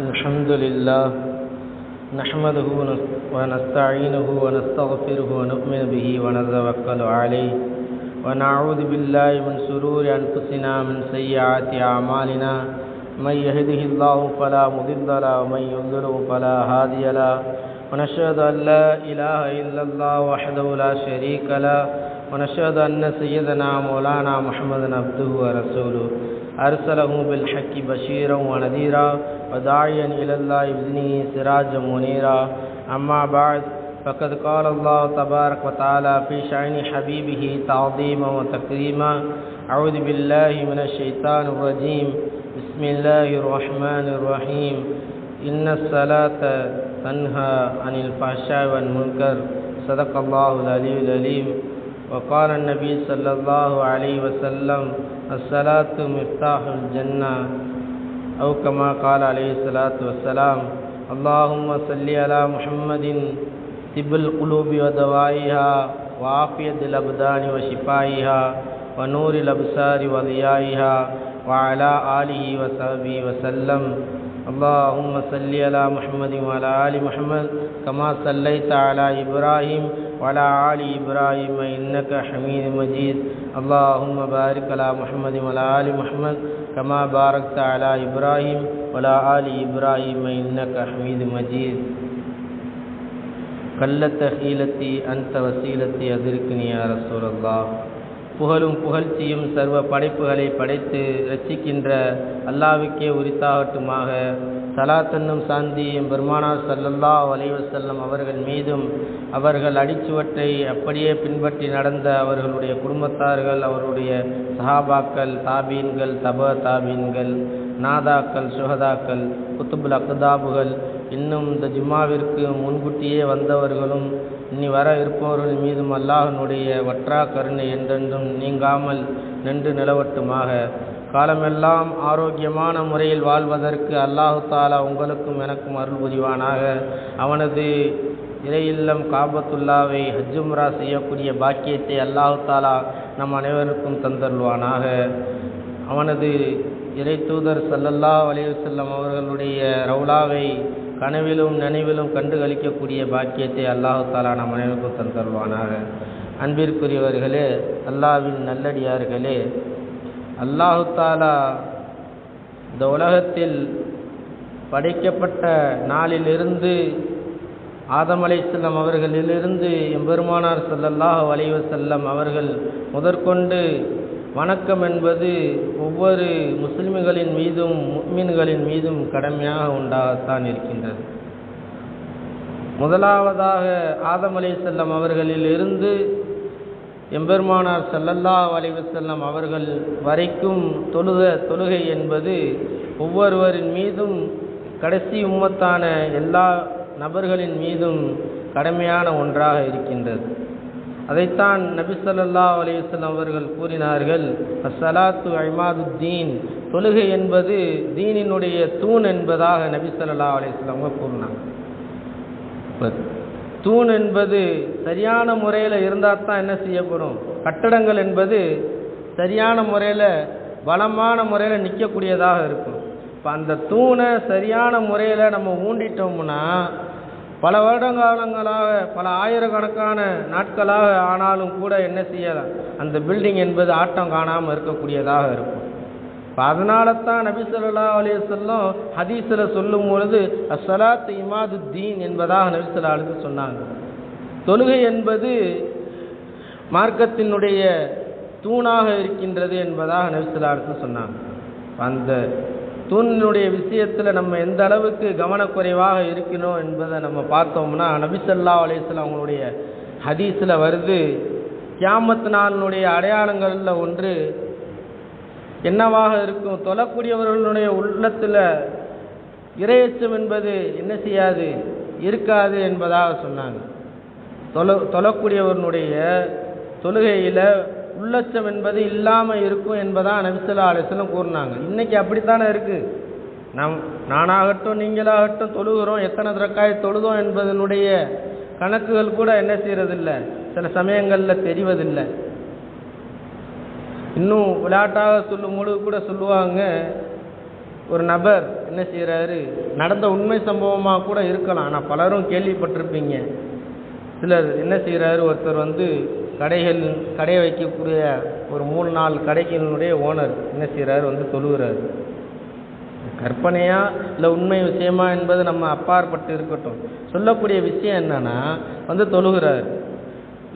الحمد لله نحمده ونستعينه ونستغفره ونؤمن به ونتوكل عليه ونعوذ بالله من شرور أنفسنا من سيئات أعمالنا من يهده الله فلا مضل له ومن يضلل فلا هادي له ونشهد أن لا إله إلا الله وحده لا شريك له ونشهد أن سيدنا مولانا محمدا عبده ورسوله أرسله بالحق بشيرا ونذيرا وداعيا إلى الله بإذنه سراجا منيرا أما بعد فقد قال الله تبارك وتعالى في شأن حبيبه تعظيما وتكريما أعوذ بالله من الشيطان الرجيم بسم الله الرحمن الرحيم إن الصلاة تنهى عن الفحشاء والمنكر صدق الله العلي العليم وقال النبي صلى الله عليه وسلم الصلاة مفتاح الجنة أو كما قال عليه الصلاة والسلام اللهم صل على محمد طب القلوب ودوائها وعافية الأبدان وشفائها ونور الأبصار وضيائها وعلى آله وصحبه وسلم اللهم صل على محمد وعلى آل محمد كما صليت على إبراهيم وعلى آل إبراهيم إنك حميد مجيد اللهم بارك على محمد وعلى آل محمد كما باركت على إبراهيم وعلى آل إبراهيم إنك حميد مجيد قلت حيلتي أنت وسيلتي أدركني يا رسول الله புகழும் புகழ்ச்சியும் சர்வ படைப்புகளை படைத்து ரட்சிக்கின்ற அல்லாஹ்வுக்கே உரித்தாகட்டுமாக. ஸலாத் என்னும் சாந்தியும் பெருமானார் ஸல்லல்லாஹு அலைஹி வஸல்லம் அவர்கள் மீதும் அவர்கள் அடிச்சுவற்றை அப்படியே பின்பற்றி நடந்த அவர்களுடைய குடும்பத்தார்கள், அவருடைய சஹாபாக்கள், தாபீன்கள், தாபீன்கள், நாதாக்கள், சுஹதாக்கள், குத்துபுல் அக்தாபுகள், இன்னும் இந்த ஜும்மாவிற்கு முன்கூட்டியே வந்தவர்களும் இனி வர இருப்பவர்கள் மீதும் அல்லாஹ்வினுடைய வற்றா கருணை என்றென்றும் நீங்காமல் நின்று நிலவட்டுமாக. காலமெல்லாம் ஆரோக்கியமான முறையில் வாழ்வதற்கு அல்லாஹு தாலா உங்களுக்கும் எனக்கும் அருள் புரிவானாக. அவனது இறையில்லம் காபத்துல்லாவை ஹஜ் உம்ரா செய்யக்கூடிய பாக்கியத்தை அல்லாஹு தாலா நம் அனைவருக்கும் தந்தருள்வானாக. அவனது இறை தூதர் ஸல்லல்லாஹு அலைஹி வஸல்லம் அவர்களுடைய ரவுலாவை கனவிலும் நினைவிலும் கண்டு களிக்கக்கூடிய பாக்கியத்தை அல்லாஹு தாலா நம் அனைவருக்கும் தந்தருள்வானாக. அன்பிற்குரியவர்களே, அல்லாஹ்வின் நல்லடியார்களே, அல்லாஹு தாலா இந்த உலகத்தில் படைக்கப்பட்ட நாளிலிருந்து ஆதம் அலைஹிஸ்ஸலாம் அவர்களிலிருந்து எம்பெருமானார் ஸல்லல்லாஹு அலைஹி வஸல்லம் அவர்கள் முதற்கொண்டு வணக்கம் என்பது ஒவ்வொரு முஸ்லிம்களின் மீதும் முஃமின்களின் மீதும் கடமையாக உண்டாகத்தான் இருக்கின்றது. முதலாவதாக ஆதம் அலைஹிஸ்ஸலாம் அவர்களில் இருந்து எம்பெருமானார் ஸல்லல்லாஹு அலைஹி வஸல்லம் அவர்கள் வரைக்கும் தொழுகை என்பது ஒவ்வொருவரின் மீதும், கடைசி உம்மத்தான எல்லா நபர்களின் மீதும் கடமையான ஒன்றாக இருக்கின்றது. அதைத்தான் நபி ஸல்லல்லாஹு அலைஹி வஸல்லம் அவர்கள் கூறினார்கள், அஸ்ஸலாத்து இமாதுத்தீன், தொழுகை என்பது தீனினுடைய தூண் என்பதாக நபி ஸல்லல்லாஹு அலைஹி வஸல்லம் அவங்க கூறினாங்க. தூண் என்பது சரியான முறையில் இருந்தால் தான் என்ன செய்யப்படும், கட்டடங்கள் என்பது சரியான முறையில் பலமான முறையில் நிற்கக்கூடியதாக இருக்கும். இப்போ அந்த தூணை சரியான முறையில் நம்ம ஊண்டிட்டோம்னா பல வருடங்காலங்களாக, பல ஆயிரக்கணக்கான நாட்களாக ஆனாலும் கூட என்ன செய்யலாம், அந்த பில்டிங் என்பது ஆட்டம் காணாமல் இருக்கக்கூடியதாக இருக்கும். இப்போ அதனால தான் நபி ஸல்லல்லாஹு அலைஹி வஸல்லம் ஹதீஸில் சொல்லும் பொழுது அஸ்ஸலாத்து இமாதுத்தீன் என்பதாக நபி ஸல்லல்லாஹு அலைஹி வஸல்லம் சொன்னாங்க. தொழுகை என்பது மார்க்கத்தினுடைய தூணாக இருக்கின்றது என்பதாக நபி ஸல்லல்லாஹு அலைஹி வஸல்லம் சொன்னாங்க. அந்த தூணினுடைய விஷயத்தில் நம்ம எந்த அளவுக்கு கவனக்குறைவாக இருக்கணும் என்பதை நம்ம பார்த்தோம்னா, நபி ஸல்லல்லாஹு அலைஹி வஸல்லம் அவங்களுடைய ஹதீஸில் வருது, கியாமத் நாளினுடைய அடையாளங்களில் ஒன்று என்னவாக இருக்கும், தொழக்கூடியவர்களுடைய உள்ளத்தில் இறையச்சம் என்பது என்ன செய்யாது, இருக்காது என்பதாக சொன்னாங்க. தொழக்கூடியவர்களுடைய தொழுகையில் உள்ளச்சம் என்பது இல்லாமல் இருக்கும் என்பதாக நபி ஸல்லல்லாஹு அலைஹி வஸல்லம் கூறினாங்க. இன்றைக்கி அப்படித்தானே இருக்குது. நானாகட்டும் நீங்களாகட்டும் தொழுகிறோம், எத்தனை ரக்காய் தொழுதோம் என்பதனுடைய கணக்குகள் கூட என்ன செய்கிறதில்லை, சில சமயங்களில் தெரிவதில்லை. இன்னும் விளையாட்டாக சொல்லும் பொழுது கூட சொல்லுவாங்க, ஒரு நபர் என்ன செய்கிறாரு, நடந்த உண்மை சம்பவமாக கூட இருக்கலாம், ஆனால் பலரும் கேள்விப்பட்டிருப்பீங்க. சிலர் என்ன செய்கிறாரு, ஒருத்தர் வந்து கடையை வைக்கக்கூடிய ஒரு 3-4 கடைகளினுடைய ஓனர் என்ன செய்கிறாரு, வந்து தொழுகிறாரு. கற்பனையா இல்லை உண்மை விஷயமா என்பது நம்ம அப்பாற்பட்டு இருக்கட்டும். சொல்லக்கூடிய விஷயம் என்னன்னா, வந்து தொழுகிறார்.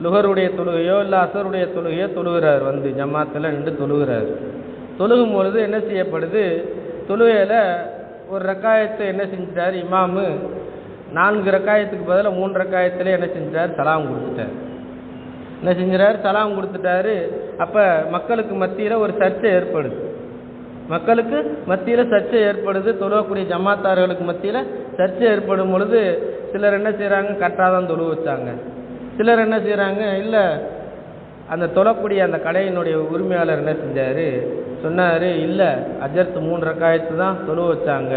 லுகருடைய தொழுகையோ இல்லை அசருடைய தொழுகையோ தொழுகிறார். வந்து ஜமாத்தில் நின்று தொழுகிறார். தொழுகும் பொழுது என்ன செய்யப்படுது, தொழுகையில் ஒரு ரக்காயத்தை என்ன செஞ்சிட்டார், இமாமு 4 ரக்காயத்துக்கு பதிலாக 3 ரக்காயத்திலே என்ன செஞ்சிட்டார், சலாம் கொடுத்துட்டார். என்ன செஞ்சார், சலாம் கொடுத்துட்டாரு. அப்போ மக்களுக்கு மத்தியில் ஒரு சர்ச்சை ஏற்படுது. மக்களுக்கு மத்தியில் சர்ச்சை ஏற்படுது. தொழுவக்கூடிய ஜமாத்தார்களுக்கு மத்தியில் சர்ச்சை ஏற்படும் பொழுது சிலர் என்ன செய்கிறாங்க, கரெக்டாக தான் தொழு வச்சாங்க. சிலர் என்ன செய்கிறாங்க, இல்லை அந்த தொழக்கூடிய அந்த கடையினுடைய உரிமையாளர் என்ன செஞ்சார், சொன்னார், இல்லை அஜர்த்து 3 ரக்காயத்து தான் தொழு வச்சாங்க,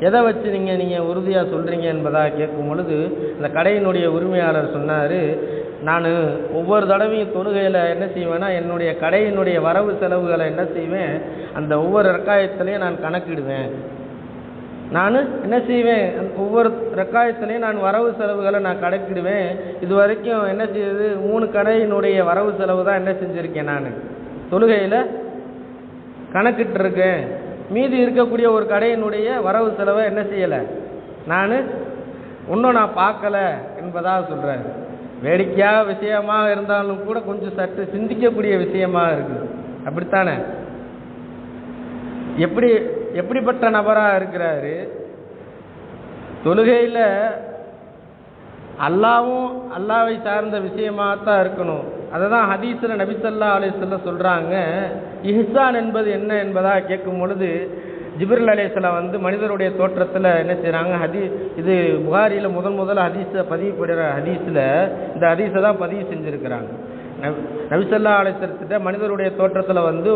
எதை வச்சு நீங்கள் உறுதியாக சொல்கிறீங்க என்பதாக கேட்கும் பொழுது அந்த கடையினுடைய உரிமையாளர் சொன்னார், நான் ஒவ்வொரு தடவையும் தொழுகையில் என்ன செய்வேன்னா, என்னுடைய கடையினுடைய வரவு செலவுகளை என்ன செய்வேன், அந்த ஒவ்வொரு ரக்காயத்திலையும் நான் கணக்கிடுவேன். நான் என்ன செய்வேன், ஒவ்வொரு ரக்காயத்திலையும் நான் வரவு செலவுகளை நான் கணக்கிடுவேன். இது வரைக்கும் என்ன செய்யுது, 3 கடையினுடைய வரவு செலவு தான் என்ன செஞ்சுருக்கேன், நான் தொழுகையில் கணக்கிட்டுருக்கேன். மீதி இருக்கக்கூடிய ஒரு கடையினுடைய வரவு செலவை என்ன செய்யலை, நான் இன்னும் பார்க்கலை என்பதாக சொல்கிறேன். வேடிக்கையாக விஷயமாக இருந்தாலும் கூட கொஞ்சம் சற்று சிந்திக்கக்கூடிய விஷயமாக இருக்குது. அப்படித்தானே? எப்படிப்பட்ட நபராக இருக்கிறாரு, தொழுகையில் அல்லாவை சார்ந்த விஷயமாகத்தான் இருக்கணும். அதை தான் ஹதீஸில் நபி ஸல்லல்லாஹு அலைஹி வஸல்லம் சொல்கிறாங்க. இஹ்சான் என்பது என்ன என்பதாக கேட்கும் பொழுது ஜிப்ரீல் அலைஹிஸ்ஸலாம் வந்து மனிதருடைய தோற்றத்தில் என்ன செய்கிறாங்க, இது புகாரியில் முதல் ஹதீஸை பதிவு பண்ணுற ஹதீஸில் இந்த ஹதீஸை தான் பதிவு செஞ்சுருக்கிறாங்க. நபி ஸல்லல்லாஹு அலைஹி வஸல்லம் மனிதருடைய தோற்றத்தில் வந்து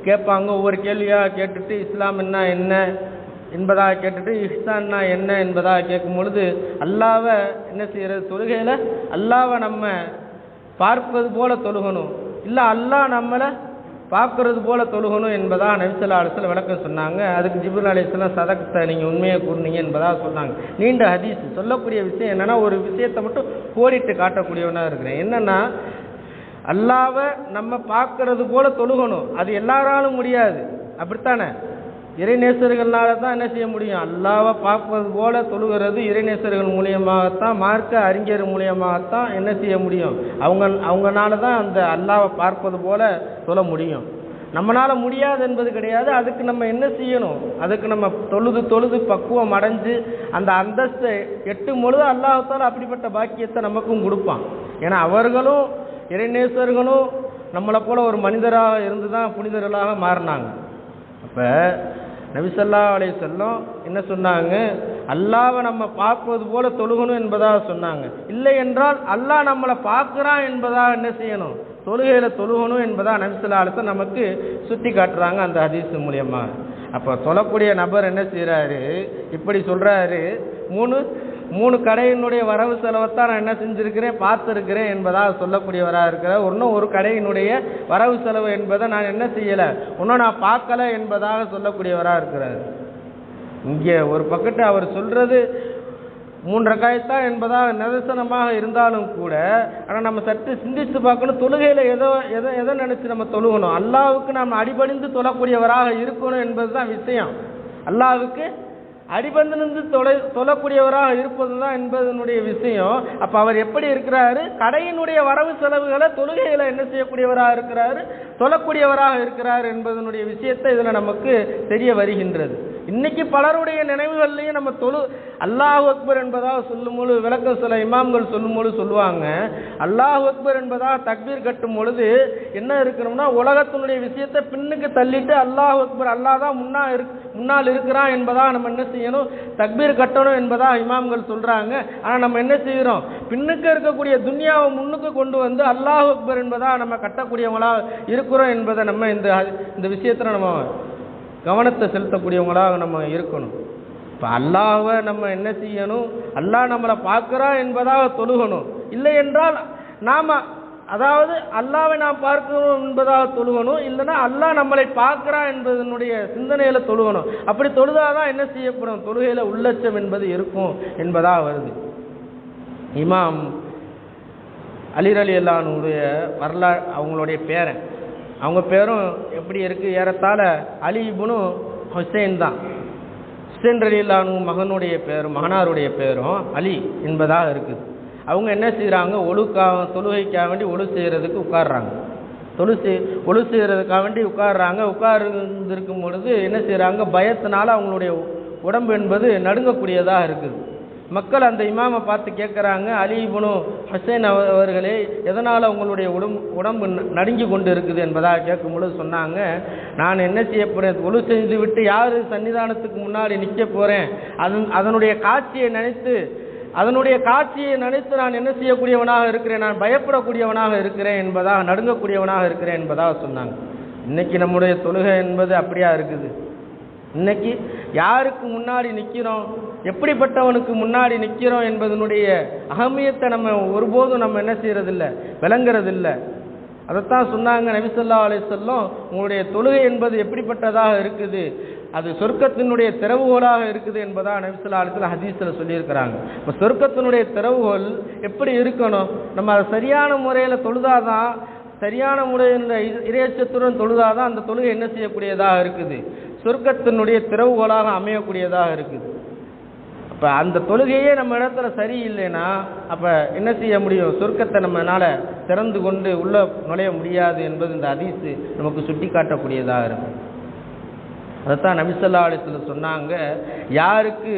கேட்பாங்க. ஒவ்வொரு கேள்வியாக கேட்டுட்டு இஸ்லாம்னா என்ன என்பதாக கேட்டுட்டு இஹ்சான்னா என்ன என்பதாக கேட்கும் பொழுது அல்லாவை என்ன செய்கிறது, தொழுகையில் அல்லாவை நம்ம பார்ப்பது போல தொழுகணும், இல்லை அல்லாஹ் நம்மளை பார்க்கறது போல தொழுகணும் என்பதாக நபி ஸல்லல்லாஹு அலைஹி வஸல்லம் விளக்கம் சொன்னாங்க. அதுக்கு ஜிப்ரீல் அலைஹிஸ்ஸலாம் சதக்த, நீங்கள் உண்மையை கூறுனீங்க என்பதாக சொன்னாங்க. நீண்ட ஹதீஸ். சொல்லக்கூடிய விஷயம் என்னென்னா, ஒரு விஷயத்தை மட்டும் கோடிட்டு காட்டக்கூடியவனாக இருக்கிறேன். என்னென்னா, அல்லாவை நம்ம பார்க்கறது போல தொழுகணும். அது எல்லாராலும் முடியாது, அப்படித்தானே? இறைநேசர்களால தான் என்ன செய்ய முடியும், அல்லாவை பார்ப்பது போல தொழுகிறது இறைநேசர்கள் மூலியமாகத்தான், மார்க்க அறிஞர் மூலியமாகத்தான் என்ன செய்ய முடியும், அவங்கனால தான் அந்த அல்லாவை பார்ப்பது போல சொல்ல முடியும். நம்மளால் முடியாது என்பது கிடையாது. அதுக்கு நம்ம என்ன செய்யணும், அதுக்கு நம்ம தொழுது பக்குவம் அடைஞ்சு அந்த அந்தஸ்தை எட்டும் பொழுது அல்லாஹ்தால அப்படிப்பட்ட பாக்கியத்தை நமக்கும் கொடுப்பான். ஏன்னா அவர்களும் இறைநேசர்களும் நம்மளை போல ஒரு மனிதராக இருந்து தான் புனிதர்களாக மாறினாங்க. அப்போ நபி ஸல்லல்லாஹு அலைஹி வஸல்லம் என்ன சொன்னாங்க, அல்லாவை நம்ம பார்ப்பது போல தொழுகணும் என்பதாக சொன்னாங்க. இல்லை என்றால் அல்லாஹ் நம்மளை பார்க்குறான் என்பதாக என்ன செய்யணும், தொழுகையில் தொழுகணும் என்பதாக நபி ஸல்லல்லாஹு அலைஹி வஸல்லம் நமக்கு சுட்டி காட்டுறாங்க அந்த ஹதீஸ் மூலியமாக. அப்போ தொழக்கூடிய நபர் என்ன செய்கிறாரு, இப்படி சொல்கிறாரு, 3 கடையினுடைய வரவு செலவைத்தான் நான் என்ன செஞ்சுருக்கிறேன், பார்த்துருக்கிறேன் என்பதாக சொல்லக்கூடியவராக இருக்கிறார். இன்னும் ஒரு கடையினுடைய வரவு செலவு என்பதை நான் என்ன செய்யலை, இன்னும் நான் பார்க்கலை என்பதாக சொல்லக்கூடியவராக இருக்கிறார். இங்கே ஒரு பக்கத்து அவர் சொல்கிறது 3 ரக்காயத்தான் என்பதாக நிதர்சனமாக இருந்தாலும் கூட, ஆனால் நம்ம சற்று சிந்தித்து பார்க்கணும், தொழுகையில் எதை நினச்சி நம்ம தொழுகணும், அல்லாஹ்வுக்கு நாம் அடிபணிந்து தொழக்கூடியவராக இருக்கணும் என்பது தான் விஷயம். அல்லாஹ்வுக்கு அடிபணிந்து தொழக்கூடியவராக இருப்பது தான் என்பதனுடைய விஷயம். அப்போ அவர் எப்படி இருக்கிறாரு, கடையினுடைய வரவு செலவுகளை தொழுகையில் என்ன செய்யக்கூடியவராக இருக்கிறாரு, தொழக்கூடியவராக இருக்கிறார் என்பதனுடைய விஷயத்தை இதில் நமக்கு தெரிய வருகின்றது. இன்னைக்கு பலருடைய நினைவுகள்லையும் நம்ம அல்லாஹ் அக்பர் என்பதாக சொல்லும்போது, விளக்கம் சில இமாம்கள் சொல்லும்போது சொல்லுவாங்க, அல்லாஹ் அக்பர் என்பதாக தக்பீர் கட்டும் பொழுது என்ன இருக்கணும்னா, உலகத்தினுடைய விஷயத்தை பின்னுக்கு தள்ளிட்டு அல்லாஹ் அக்பர், அல்லாஹ் தான் முன்னால் இருக்கிறான் என்பதாக நம்ம என்ன செய்யணும், தக்பீர் கட்டணும் என்பதாக இமாம்கள் சொல்றாங்க. ஆனால் நம்ம என்ன செய்கிறோம், பின்னுக்கு இருக்கக்கூடிய துன்யாவை முன்னுக்கு கொண்டு வந்து அல்லாஹ் அக்பர் என்பதாக நம்ம கட்டக்கூடியவங்களாக இருக்கிறோம் என்பதை நம்ம இந்த விஷயத்தில் நம்ம கவனத்தை செலுத்தக்கூடியவங்களாக நம்ம இருக்கணும். இப்போ அல்லாஹ்வை நம்ம என்ன செய்யணும், அல்லாஹ் நம்மளை பார்க்குறா என்பதாக தொழுகணும். இல்லை என்றால் நாம் அதாவது அல்லாவை நாம் பார்க்கிறோம் என்பதாக தொழுகணும், இல்லைன்னா அல்லாஹ் நம்மளை பார்க்கிறான் என்பதனுடைய சிந்தனையில தொழுகணும். அப்படி தொழுதாதான் என்ன செய்யப்படும், தொழுகையில உள்ளச்சம் என்பது இருக்கும் என்பதாக வருது. இமாம் அலி ரலியல்லாஹு அன்ஹுடைய வரலாறு, அவங்களுடைய பேரன், அவங்க பேரும் எப்படி இருக்கு, ஏறத்தாழ அலி இப்னு ஹுசைன் தான். ஹுசைன் ரலியல்லாஹு அன்ஹு மகனுடைய பேரும் மகனாருடைய பேரும் அலி என்பதாக இருக்குது. அவங்க என்ன செய்கிறாங்க, தொழுகைக்காக வேண்டி ஒழு செய்கிறதுக்கு உட்காடுறாங்க. ஒழு செய்கிறதுக்காக வேண்டி உட்காடுறாங்க. உட்கார்ந்துருக்கும் பொழுது என்ன செய்கிறாங்க, பயத்தினால அவங்களுடைய உடம்பு என்பது நடுங்கக்கூடியதாக இருக்குது. மக்கள் அந்த இமாமை பார்த்து கேட்குறாங்க, அலி இப்னு ஹுசைன் அவர்களே, எதனால் உங்களுடைய உடம்பு நடுங்கி கொண்டு இருக்குது என்பதாக கேட்கும்பொழுது சொன்னாங்க, நான் என்ன செய்ய போகிறேன், ஒழு செஞ்சு விட்டு யார் சன்னிதானத்துக்கு முன்னாடி நிற்க போகிறேன், அதனுடைய காட்சியை நினைத்து நான் என்ன செய்யக்கூடியவனாக இருக்கிறேன், நான் பயப்படக்கூடியவனாக இருக்கிறேன் என்பதாக, நடுங்கக்கூடியவனாக இருக்கிறேன் என்பதாக சொன்னாங்க. இன்னைக்கு நம்முடைய தொழுகை என்பது அப்படியா இருக்குது. இன்னைக்கு யாருக்கு முன்னாடி நிற்கிறோம், எப்படிப்பட்டவனுக்கு முன்னாடி நிற்கிறோம் என்பதனுடைய அகமியத்தை நம்ம ஒருபோதும் நம்ம என்ன செய்யறதில்லை, விளங்குறதில்லை. அதைத்தான் சொன்னாங்க நபி ஸல்லல்லாஹு அலைஹி வஸல்லம், உங்களுடைய தொழுகை என்பது எப்படிப்பட்டதாக இருக்குது, அது சொர்க்கத்தினுடைய திறவுகோலாக இருக்குது என்பதாக நபி ஸல்லல்லாஹு அலைஹி வஸல்லம் ஹதீஸில் சொல்லியிருக்கிறாங்க. இப்போ சொர்க்கத்தினுடைய திறவுகோல் எப்படி இருக்கணும், நம்ம அதை சரியான முறையில் தொழுதாதான், சரியான முறையில் இறையச்சத்துடன் தொழுதாதான் அந்த தொழுகை என்ன செய்யக்கூடியதாக இருக்குது, சொர்க்கத்தினுடைய திறவுகோலாக அமையக்கூடியதாக இருக்குது. அப்போ அந்த தொழுகையே நம்ம இடத்துல சரியில்லைன்னா அப்போ என்ன செய்ய முடியும், சொர்க்கத்தை நம்மளால் திறந்து கொண்டு உள்ளே நுழைய முடியாது என்பது இந்த ஹதீஸ் நமக்கு சுட்டி காட்டக்கூடியதாக இருக்குது. அதைத்தான் நபி ஸல்லல்லாஹு அலைஹி வஸல்லம் சொன்னாங்க, யாருக்கு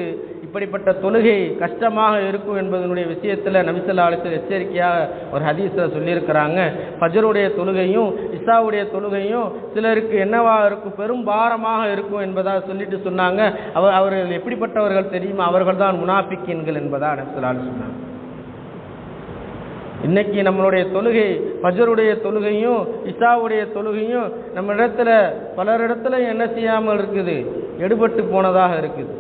இப்படிப்பட்ட தொழுகை கஷ்டமாக இருக்கும் என்பதனுடைய விஷயத்தில் நபி ஸல்லல்லாஹு அலைஹி வஸல்லம் எச்சரிக்கையாக ஒரு ஹதீஸில் சொல்லியிருக்கிறாங்க. ஃபஜ்ருடைய தொழுகையும் இஷாவுடைய தொழுகையும் சிலருக்கு என்னவாக இருக்கும், பெரும் பாரமாக இருக்கும் என்பதாக சொல்லிட்டு சொன்னாங்க. அவர்கள் எப்படிப்பட்டவர்கள் தெரியுமா, அவர்கள் தான் முனாஃபிக்கீன்கள் என்பதாக நபி ஸல்லல்லாஹு அலைஹி வஸல்லம் சொன்னாங்க. இன்னைக்கு நம்மளுடைய தொழுகை, ஃபஜ்ருடைய தொழுகையும் இஷாவுடைய தொழுகையும் நம்ம இடத்துல பலரிடத்துல என்ன செய்யாமல் இருக்குது, எடுபட்டு போனதாக இருக்குது.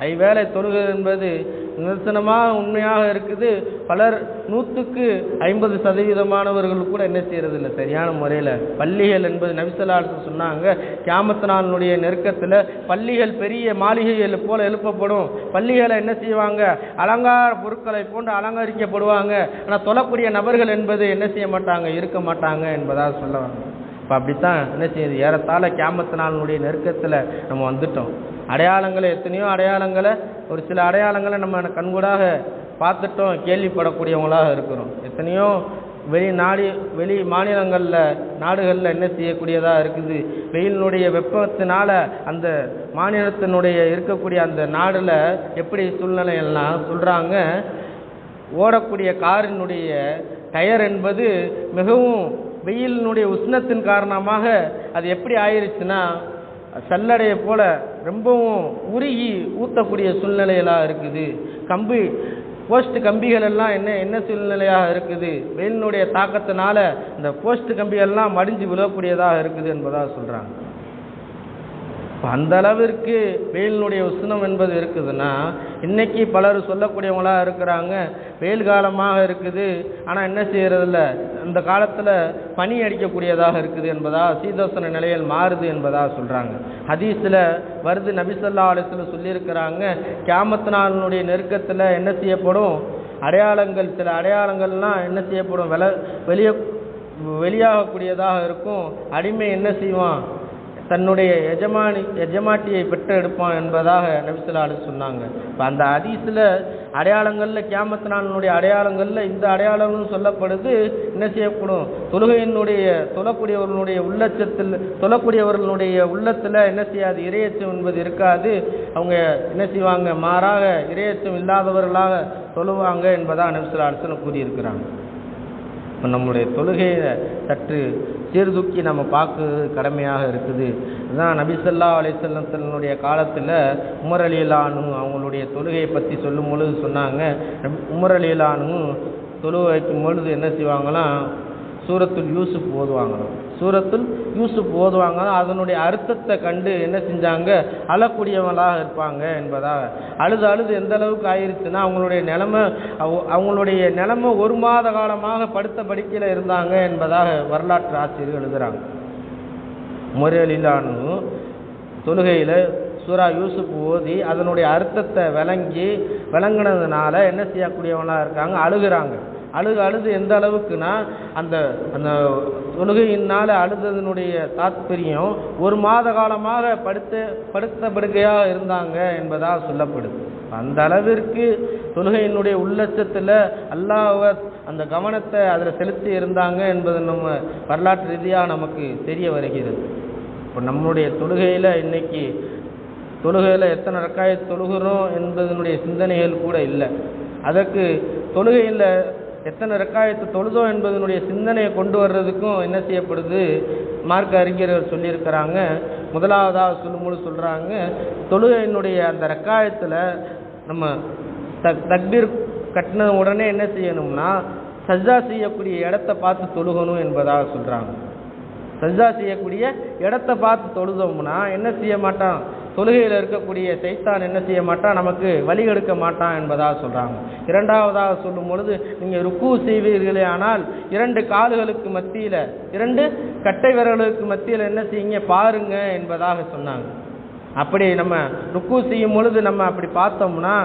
ஐவேளை தொழுகை என்பது நிதர்சனமாக உண்மையாக இருக்குது. பலர் 100% கூட என்ன செய்யறதில்லை சரியான முறையில். பள்ளிகள் என்பது நபி ஸல்லல்லாஹு அலைஹி வஸல்லம் சொன்னாங்க, கியாமத் நாளுடைய நெருக்கத்தில் பள்ளிகள் பெரிய மாளிகைகள் போல எழுப்பப்படும். பள்ளிகளை என்ன செய்வாங்க, அலங்கார பொருட்களை போன்று அலங்கரிக்கப்படுவாங்க. ஆனால் தொழக்கூடிய நபர்கள் என்பது என்ன செய்ய மாட்டாங்க, இருக்க மாட்டாங்க என்பதாக சொல்லுவாங்க. இப்போ அப்படித்தான் என்ன செய்யுது, ஏறத்தாழ கியாமத் நாளுடைய நெருக்கத்தில் நம்ம வந்துட்டோம். அடையாளங்களை, எத்தனையோ அடையாளங்களை, ஒரு சில அடையாளங்களை நம்ம கண்கூடாக பார்த்துட்டோம், கேள்விப்படக்கூடியவங்களாக இருக்கிறோம். எத்தனையோ வெளி நாடுகளில் என்ன செய்யக்கூடியதாக இருக்குது, வெயிலினுடைய வெப்பத்தினால அந்த மாநிலத்தினுடைய இருக்கக்கூடிய அந்த நாடில் எப்படி சூழ்நிலையெல்லாம் சொல்கிறாங்க, ஓடக்கூடிய காரினுடைய டயர் என்பது மிகவும் வெயிலினுடைய உஷ்ணத்தின் காரணமாக அது எப்படி ஆயிடுச்சுன்னா சல்லடையை போல ரொம்பவும் உருகி ஊற்றக்கூடிய சூழ்நிலையெல்லாம் இருக்குது. போஸ்ட் கம்பிகள் எல்லாம் என்ன சூழ்நிலையாக இருக்குது, வெயிலினுடைய தாக்கத்தினால இந்த போஸ்ட் கம்பிகள்லாம் மடிஞ்சு விழக்கூடியதாக இருக்குது என்பதாக சொல்கிறாங்க. அந்த அளவிற்கு வெயிலினுடைய உஷ்ணம் என்பது இருக்குதுன்னா, இன்னைக்கு பலர் சொல்லக்கூடியவங்களாக இருக்கிறாங்க, வெயில் காலமாக இருக்குது ஆனால் என்ன செய்யறதில்ல, அந்த காலத்தில் பனி அடிக்கக்கூடியதாக இருக்குது என்பதாக, சீதோசன நிலையில் மாறுது என்பதாக சொல்கிறாங்க. ஹதீஸில் வருது, நபி ஸல்லல்லாஹு அலைஹி வஸல்லம் சொல்லியிருக்கிறாங்க, கியாமத் நாளுடைய நெருக்கத்தில் என்ன செய்யப்படும், அடையாளங்கள், சில அடையாளங்கள்லாம் என்ன செய்யப்படும், வெளியாகக்கூடியதாக இருக்கும். அடிமை என்ன செய்வான், தன்னுடைய எஜமாட்டியை பெற்றெடுப்பான் என்பதாக நபி ஸல்லல்லாஹு அலைஹி வஸல்லம் சொன்னாங்க. இப்போ அந்த ஹதீஸில் அடையாளங்களில், கியாமத் நாளினுடைய அடையாளங்களில் இந்த அடையாளங்களும் சொல்லப்படுது. என்ன செய்யப்படும், தொழக்கூடியவர்களுடைய உள்ளத்தில் என்ன செய்யாது, இறையச்சம் என்பது இருக்காது. அவங்க என்ன செய்வாங்க, மாறாக இறையச்சம் இல்லாதவர்களாக தொழுவாங்க என்பதாக நபி ஸல்லல்லாஹு அலைஹி வஸல்லம் கூறியிருக்கிறாங்க. இப்போ நம்முடைய தொழுகையை சற்று சீர்தூக்கி நம்ம பார்க்குறது கடமையாக இருக்குது. இதுதான் நபி ஸல்லல்லாஹு அலைஹி வஸல்லம் தன்னுடைய காலத்தில் உமர் ரலியல்லாஹு அன்ஹு அவங்களுடைய தொழுகையை பற்றி சொல்லும் பொழுது சொன்னாங்க, உமர் ரலியல்லாஹு அன்ஹு தொழுகை வைக்கும் பொழுது என்ன செய்வாங்களாம், சூரத்துல் யூசுப் ஓதுவாங்க. சூரத்துல் யூசுப் ஓதுவாங்க. அதனுடைய அர்த்தத்தை கண்டு என்ன செஞ்சாங்க, அழக்கூடியவங்களாக இருப்பாங்க என்பதாக. அழுது எந்த அளவுக்கு ஆயிருச்சுன்னா அவங்களுடைய நிலைமை 1 மாத காலமாக படுத்த படுக்கையில் இருந்தாங்க என்பதாக வரலாற்று ஆசிரியர்கள் எழுதுகிறாங்க. முறையிலானு தொழுகையில் சூரா யூசுப் ஓதி அதனுடைய அர்த்தத்தை விளங்கினதுனால என்ன செய்யக்கூடியவங்களாக இருக்காங்க, அழுகிறாங்க. அழுது எந்த அளவுக்குன்னா அந்த அந்த தொழுகையினால் அழுதனுடைய தாத்பரியம் 1 மாத காலமாக படுத்த படுக்கையாக இருந்தாங்க என்பதாக சொல்லப்படுது. அந்த அளவிற்கு தொழுகையினுடைய உள்ளச்சத்தில் அல்லாஹ் அந்த கவனத்தை அதில் செலுத்தி இருந்தாங்க என்பது நம்ம வரலாற்று ரீதியாக நமக்கு தெரிய வருகிறது. இப்போ நம்முடைய தொழுகையில் இன்னைக்கு தொழுகையில் எத்தனை ரக்காயத் தொழுகிறோம் என்பதனுடைய சிந்தனைகள் கூட இல்லை. அதற்கு தொழுகையில் எத்தனை ரக்காயத்து தொழுதோம் என்பதனுடைய சிந்தனையை கொண்டு வர்றதுக்கும் என்ன செய்யப்படுது, மார்க்க அறிஞர்கள் சொல்லியிருக்கிறாங்க. முதலாவதாக சொல்கிறாங்க, தொழுகையினுடைய அந்த ரக்காயத்தில் நம்ம தக்பீர் கட்டின உடனே என்ன செய்யணும்னா சஜ்ஜா செய்யக்கூடிய இடத்த பார்த்து தொழுகணும் என்பதாக சொல்கிறாங்க. சஜ்ஜா செய்யக்கூடிய இடத்த பார்த்து தொழுதோம்னா என்ன செய்ய மாட்டான், தொழுகையில் இருக்கக்கூடிய சைத்தான் என்ன செய்ய மாட்டான், நமக்கு வழி எடுக்க மாட்டான் என்பதாக சொல்கிறாங்க. இரண்டாவதாக சொல்லும் பொழுது, நீங்கள் ருக்கு செய்வீர்களே ஆனால் 2 கால்களுக்கு மத்தியில் 2 கட்டை விரல்களுக்கு மத்தியில் என்ன செய்யுங்க பாருங்க என்பதாக சொன்னாங்க. அப்படி நம்ம ருக்கு செய்யும் பொழுது நம்ம அப்படி பார்த்தோம்னா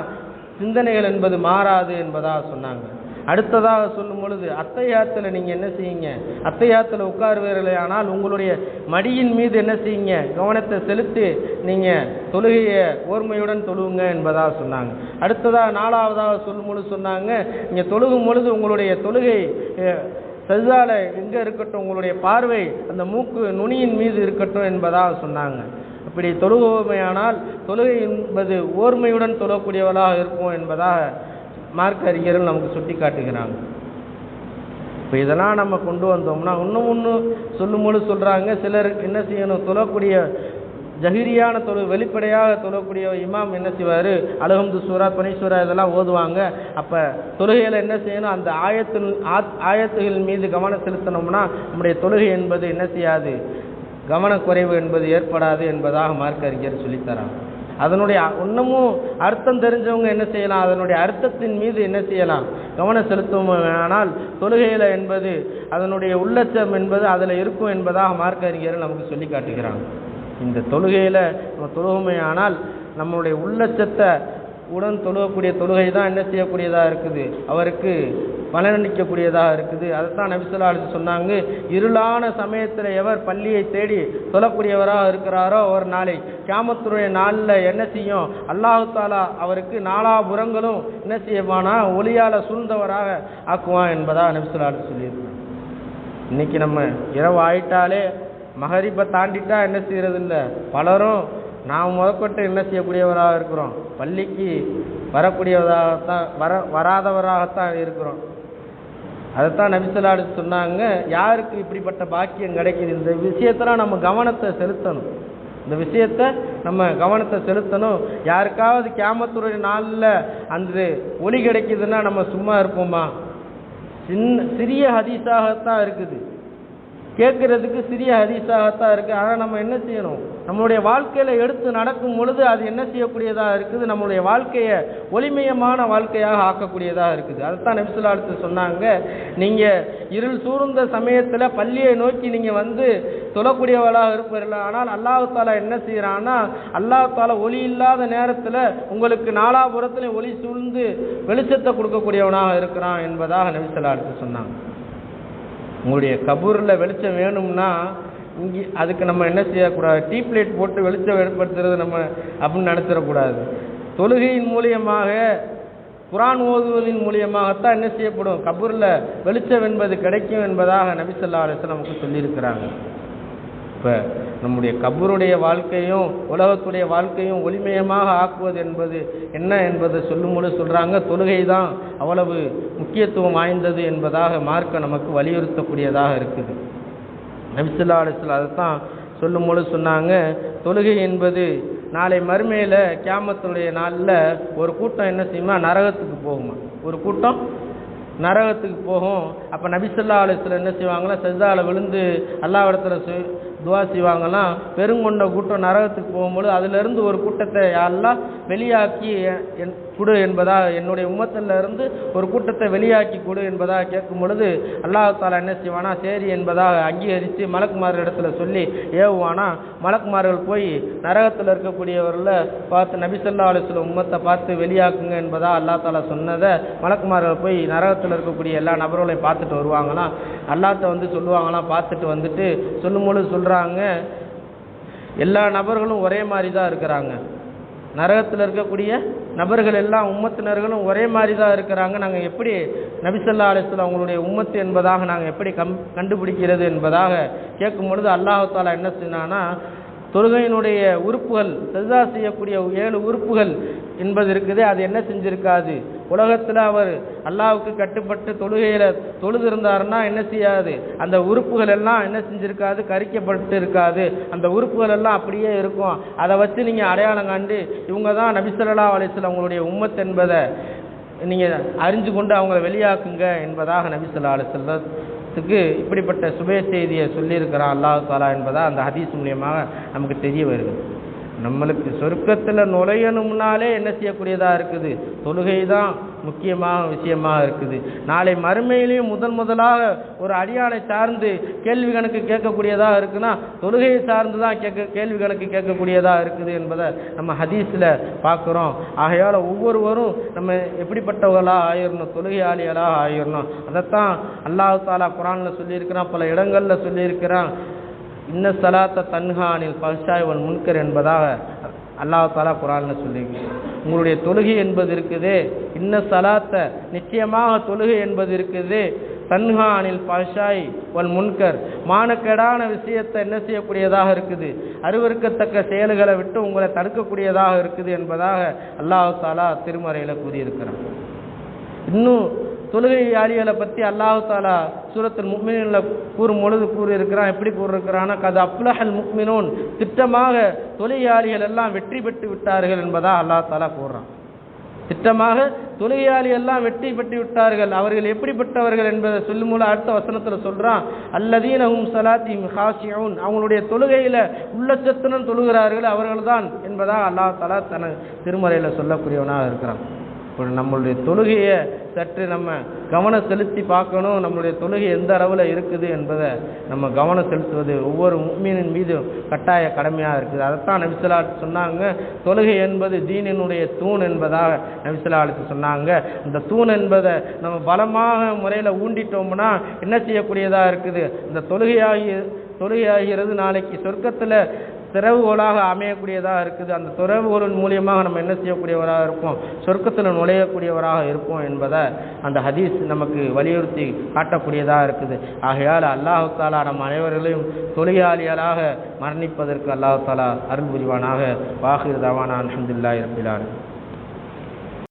சிந்தனைகள் என்பது மாறாது என்பதாக சொன்னாங்க. அடுத்ததாக சொல்லும் பொழுது, அத்தையாத்தில் நீங்கள் என்ன செய்யுங்க, அத்தையாத்தில் உட்காருவீர்களே ஆனால் உங்களுடைய மடியின் மீது என்ன செய்யுங்க, கவனத்தை செலுத்தி நீங்கள் தொழுகையை ஓர்மையுடன் தொழுவுங்க என்பதாக சொன்னாங்க. அடுத்ததாக 4ஆவதாக சொல்லும் பொழுது சொன்னாங்க, நீங்கள் தொழுகும் பொழுது உங்களுடைய தொழுகை சஜ்ஜால எங்கே இருக்கட்டும், உங்களுடைய பார்வை அந்த மூக்கு நுனியின் மீது இருக்கட்டும் என்பதாக சொன்னாங்க. அப்படி தொழுகையானால் தொழுகை என்பது ஓர்மையுடன் தொழக்கூடியவளாக இருக்கும் என்பதாக மார்க்க அறிஞர்கள் நமக்கு சுட்டி காட்டுகிறாங்க. இப்போ இதெல்லாம் நம்ம கொண்டு வந்தோம்னா ஒன்று சொல்லும்போது சொல்கிறாங்க, சிலர் என்ன செய்யணும், தொழக்கூடிய ஜஹிரியான வெளிப்படையாக தொழக்கூடிய இமாம் என்ன செய்வார், அல்ஹம்து சூரா, துணை சூரா இதெல்லாம் ஓதுவாங்க. அப்போ தொழுகையில் என்ன செய்யணும், அந்த ஆயத்துகள் மீது கவனம் செலுத்தினோம்னா நம்முடைய தொழுகை என்பது என்ன செய்யாது, கவனக்குறைவு என்பது ஏற்படாது என்பதாக மார்க்க அறிஞர் சொல்லித்தராங்க. அதனுடைய இன்னமும் அர்த்தம் தெரிஞ்சவங்க என்ன செய்யலாம், அதனுடைய அர்த்தத்தின் மீது என்ன செய்யலாம், கவனம் செலுத்துவோம். ஆனால் தொழுகையில் என்பது அதனுடைய உள்ளச்சம் என்பது அதில் இருக்கும் என்பதாக மார்க்க அறிஞர்கள் நமக்கு சொல்லி காட்டுகிறாங்க. இந்த தொழுகையில் நம்ம தொழுகையானால் நம்மளுடைய உள்ளச்சத்தை உடன் தொழுகக்கூடிய தொழுகை தான் என்ன செய்யக்கூடியதாக இருக்குது, அவருக்கு பலனளிக்கக்கூடியதாக இருக்குது. அதைத்தான் நபி ஸல்லல்லாஹு அலைஹி வஸல்லம் சொன்னாங்க, இருளான சமயத்தில் எவர் பள்ளியை தேடி தொழக்கூடியவராக இருக்கிறாரோ ஒரு நாளை கியாமத்துடைய நாளில் என்ன செய்யும், அல்லாஹ் தஆலா அவருக்கு 4 புறங்களும் என்ன செய்வானா, ஒளியால் சூழ்ந்தவராக ஆக்குவான் என்பதாக நபி ஸல்லல்லாஹு அலைஹி வஸல்லம் சொல்லியிருக்காங்க. இன்றைக்கி நம்ம இரவு ஆயிட்டாலே மகரிப்பை தாண்டிட்டா என்ன செய்கிறதில்ல, பலரும் நாம் முதற்கொண்டு என்ன செய்யக்கூடியவராக இருக்கிறோம், பள்ளிக்கு வரக்கூடியவராகத்தான் வராதவராகத்தான் இருக்கிறோம். அதைத்தான் நபி ஸல்லல்லாஹு அலைஹி வஸல்லம் சொன்னாங்க, யாருக்கு இப்படிப்பட்ட பாக்கியம் கிடைக்குது, இந்த விஷயத்தெல்லாம் நம்ம கவனத்தை செலுத்தணும். இந்த விஷயத்தை நம்ம கவனத்தை செலுத்தணும். யாருக்காவது கியாமத்துடைய நாளில் அந்த ஒளி கிடைக்குதுன்னா நம்ம சும்மா இருப்போமா? சிறிய ஹதீஸாகத்தான் இருக்குது, கேட்குறதுக்கு சிறிய ஹதீஸாகத்தான் இருக்குது. ஆனால் நம்ம என்ன செய்யணும், நம்மளுடைய வாழ்க்கையில் எடுத்து நடக்கும் பொழுது அது என்ன செய்யக்கூடியதாக இருக்குது, நம்மளுடைய வாழ்க்கையை ஒளிமயமான வாழ்க்கையாக ஆக்கக்கூடியதாக இருக்குது. அதைத்தான் நபி ஸல்லல்லாஹு அலைஹி வஸல்லம் சொன்னாங்க, நீங்கள் இருள் சூழ்ந்த சமயத்தில் பள்ளியை நோக்கி நீங்கள் வந்து தொழக்கூடியவளாக இருப்பீர்கள். ஆனால் அல்லாஹ் தஆலா என்ன செய்கிறான்னா, அல்லாஹ் தஆலா ஒளி இல்லாத நேரத்தில் உங்களுக்கு 4 புறத்திலே ஒளி சூழ்ந்து வெளிச்சத்தை கொடுக்கக்கூடியவனாக இருக்கிறான் என்பதாக நபி ஸல்லல்லாஹு அலைஹி வஸல்லம் சொன்னாங்க. உங்களுடைய கபூரில் வெளிச்சம் வேணும்னா இங்கே அதுக்கு நம்ம என்ன செய்யக்கூடாது, டீப் லைட் போட்டு வெளிச்சம் ஏற்படுத்துறது நம்ம அப்படின்னு நினச்சிடக்கூடாது. தொழுகையின் மூலியமாக, குர்ஆன் ஓதுவதின் மூலியமாகத்தான் என்ன செய்யப்படும், கபூரில் வெளிச்சம் என்பது கிடைக்கும் என்பதாக நபி ஸல்லல்லாஹு அலைஹி வஸல்லம் நமக்கு சொல்லியிருக்கிறாங்க. இப்போ நம்முடைய கபூருடைய வாழ்க்கையும் உலகத்துடைய வாழ்க்கையும் ஒளிமயமாக ஆக்குவது என்பது என்ன என்பதை சொல்லும்போது சொல்கிறாங்க, தொழுகை தான் அவ்வளவு முக்கியத்துவம் வாய்ந்தது என்பதாக மார்க்க நமக்கு வலியுறுத்தக்கூடியதாக இருக்குது. நபி ஸல்லல்லாஹு அலைஹி வஸல்லம் அதைத்தான் சொல்லும்போது சொன்னாங்க, தொழுகை என்பது நாளை மறுமையில் கியாமத்துடைய நாளில் ஒரு கூட்டம் என்ன செய்யுமா, நரகத்துக்கு போகுமா, ஒரு கூட்டம் நரகத்துக்கு போகும். அப்போ நபி ஸல்லல்லாஹு அலைஹி வஸல்லம் என்ன செய்வாங்களா, சஜ்தால விழுந்து அல்லாஹ்விடத்தில் துவா செய்வாங்களாம். பெருங்கொண்ட கூட்டம் நரகத்துக்கு போகும்போது அதிலிருந்து ஒரு கூட்டத்தை அல்லாஹ் வெளியாக்கி கொடு என்பதாக, என்னுடைய உம்மத்துல இருந்து ஒரு கூட்டத்தை வெளியாக்கி கொடு என்பதாக கேட்கும் பொழுது அல்லாஹ் தஆலா என்ன செய்வானா, சரி என்பதாக அங்கீகரித்து மலக்குமார்கள் இடத்துல சொல்லி ஏவுவானா. மலக்குமார்கள் போய் நரகத்தில் இருக்கக்கூடியவர்களை பார்த்து நபி ஸல்லல்லாஹு அலைஹி வஸல்லம் உம்மத்தை பார்த்து வெளியாக்குங்க என்பதாக அல்லாஹ் தஆலா சொன்னதை மலக்குமார்கள் போய் நரகத்தில் இருக்கக்கூடிய எல்லா நபர்களையும் பார்த்துட்டு வருவாங்களாம். அல்லாஹ்ட்ட சொல்லுவாங்களாம், பார்த்துட்டு வந்துட்டு சொல்லும்போது சொல்கிறாங்க, எல்லா நபர்களும் ஒரே மாதிரி தான் இருக்கிறாங்க. நரகத்தில் இருக்கக்கூடிய நபர்கள் எல்லாம் உம்மத்தினர்களும் ஒரே மாதிரி தான் இருக்கிறாங்க. நாங்கள் எப்படி நபி ஸல்லல்லாஹு அலைஹி வஸல்லம் அவங்களுடைய உம்மத்து என்பதாக நாங்கள் எப்படி கண்டுபிடிக்கிறது என்பதாக கேட்கும் பொழுது அல்லாஹ் தஆலா என்ன சொன்னான்னா, தொழுகையினுடைய உறுப்புகள், சஜ்தா செய்யக்கூடிய 7 உறுப்புகள் என்பது இருக்குது, அது என்ன செஞ்சிருக்காது. உலகத்தில் அவர் அல்லாஹ்வுக்கு கட்டுப்பட்டு தொழுகையில் தொழுது இருந்தாருன்னா என்ன செய்யாது, அந்த உறுப்புகள் எல்லாம் என்ன செஞ்சிருக்காது, கரிக்கப்பட்டு இருக்காது. அந்த உறுப்புகள் எல்லாம் அப்படியே இருக்கும். அதை வச்சு நீங்கள் அடையாளம் காண்டு இவங்க தான் நபி ஸல்லல்லாஹு அலைஹி வஸல்லம் அவங்களுடைய உம்மத் என்பதை நீங்கள் அறிஞ்சு கொண்டு அவங்கள வெளியாக்குங்க என்பதாக நபி ஸல்லல்லாஹு அலைஹி வஸல்லத்துக்கு இப்படிப்பட்ட சுப செய்தியை சொல்லியிருக்கிறான் அல்லாஹ் தஆலா என்பதாக அந்த ஹதீஸ் மூலியமாக நமக்கு தெரிய வருது. நம்மளுக்கு சொர்க்கத்தில் நுழையணும்னாலே என்ன செய்யக்கூடியதாக இருக்குது, தொழுகை தான் முக்கியமான விஷயமாக இருக்குது. நாளை மறுமையிலையும் முதலாக ஒரு அடியானை சார்ந்து கேள்வி கணக்கு கேட்கக்கூடியதாக இருக்குன்னா தொழுகையை சார்ந்து தான் கேள்வி கணக்கு கேட்கக்கூடியதாக இருக்குது என்பதை நம்ம ஹதீஸில் பார்க்குறோம். ஆகையால் ஒவ்வொருவரும் நம்ம எப்படிப்பட்டவர்களாக ஆயிடணும், தொழுகையாளிகளாக ஆயிடணும். அதைத்தான் அல்லாஹ் தஆலா குர்ஆனில் சொல்லியிருக்கிறான், பல இடங்களில் சொல்லியிருக்கிறான். இன்ன ஸலாத்த தன்ஹா அனில் ஃபஹ்ஷாய் வல் முன்கர் என்பதாக அல்லாஹ் தஆலா குர்ஆனில் சொல்லியிருக்கிறான். உங்களுடைய தொழுகை என்பது இருக்குது, இன்ன ஸலாத்த நிச்சயமாக தொழுகை என்பது இருக்குது, தன்ஹா அனில் ஃபஹ்ஷாய் வல் முன்கர் மானக்கேடான விஷயத்தை என்ன செய்யக்கூடியதாக இருக்குது, அருவருக்கத்தக்க செயல்களை விட்டு உங்களை தடுக்கக்கூடியதாக இருக்குது என்பதாக அல்லாஹ் தஆலா திருமறையில் கூறியிருக்கிறான். இன்னும் தொழுகையாளிகளை பற்றி அல்லாஹ் தஆலா சூரத்துல் முஃமினூனில் கூறியிருக்கிறான். எப்படி கூறியிருக்கிறான்னா, கத் அஃப்லஹல் முஃமினூன், திட்டமாக தொழுகையாளிகள் எல்லாம் வெற்றி பெற்று விட்டார்கள் என்பதாக அல்லாஹ் தஆலா கூறுறான். திட்டமாக தொழுகையாளி எல்லாம் வெற்றி பெற்று விட்டார்கள். அவர்கள் எப்படிப்பட்டவர்கள் என்பதை சொல்லும்போது அடுத்த வசனத்தில் சொல்றான், அல்லதீன ஹும் ஸலாத்திஹிம் ஹாஷிஊன், அவங்களுடைய தொழுகையில உள்ளச்சத்துடன் தொழுகிறார்கள் அவர்கள்தான் என்பதாக அல்லாஹ் தஆலா தன திருமறையில் சொல்லக்கூடியவனாக இருக்கிறான். இப்போ நம்மளுடைய தொழுகையை சற்று நம்ம கவனம் செலுத்தி பார்க்கணும். நம்மளுடைய தொழுகை எந்த அளவில் இருக்குது என்பதை நம்ம கவனம் செலுத்துவது ஒவ்வொரு முஃமினின் மீதும் கட்டாய கடமையாக இருக்குது. அதைத்தான் நபி ஸல்லல்லாஹு அலைஹி வஸல்லம் சொன்னாங்க, தொழுகை என்பது தீனினுடைய தூண் என்பதாக நபி ஸல்லல்லாஹு அலைஹி வஸல்லம் சொன்னாங்க. அந்த தூண் என்பதை நம்ம பலமாக முறையில் ஊண்டிட்டோம்னா என்ன செய்யக்கூடியதாக இருக்குது, இந்த தொழுகையாகிறது நாளைக்கு சொர்க்கத்தில் திறவுகோலாக அமையக்கூடியதாக இருக்குது. அந்த திறவுகோலின் மூலியமாக நம்ம என்ன செய்யக்கூடியவராக இருப்போம், சொர்க்கத்தில் நுழையக்கூடியவராக இருப்போம் என்பதை அந்த ஹதீஸ் நமக்கு வலியுறுத்தி காட்டக்கூடியதாக இருக்குது. ஆகையால் அல்லாஹ் தஆலா நம் அனைவர்களையும் தொழுகையாளிகளாக மரணிப்பதற்கு அல்லாஹ் தஆலா அருள் புரிவானாக. வாஹிர் தவானா அல்ஹம்துலில்லாஹி ரப்பில் ஆலமீன்.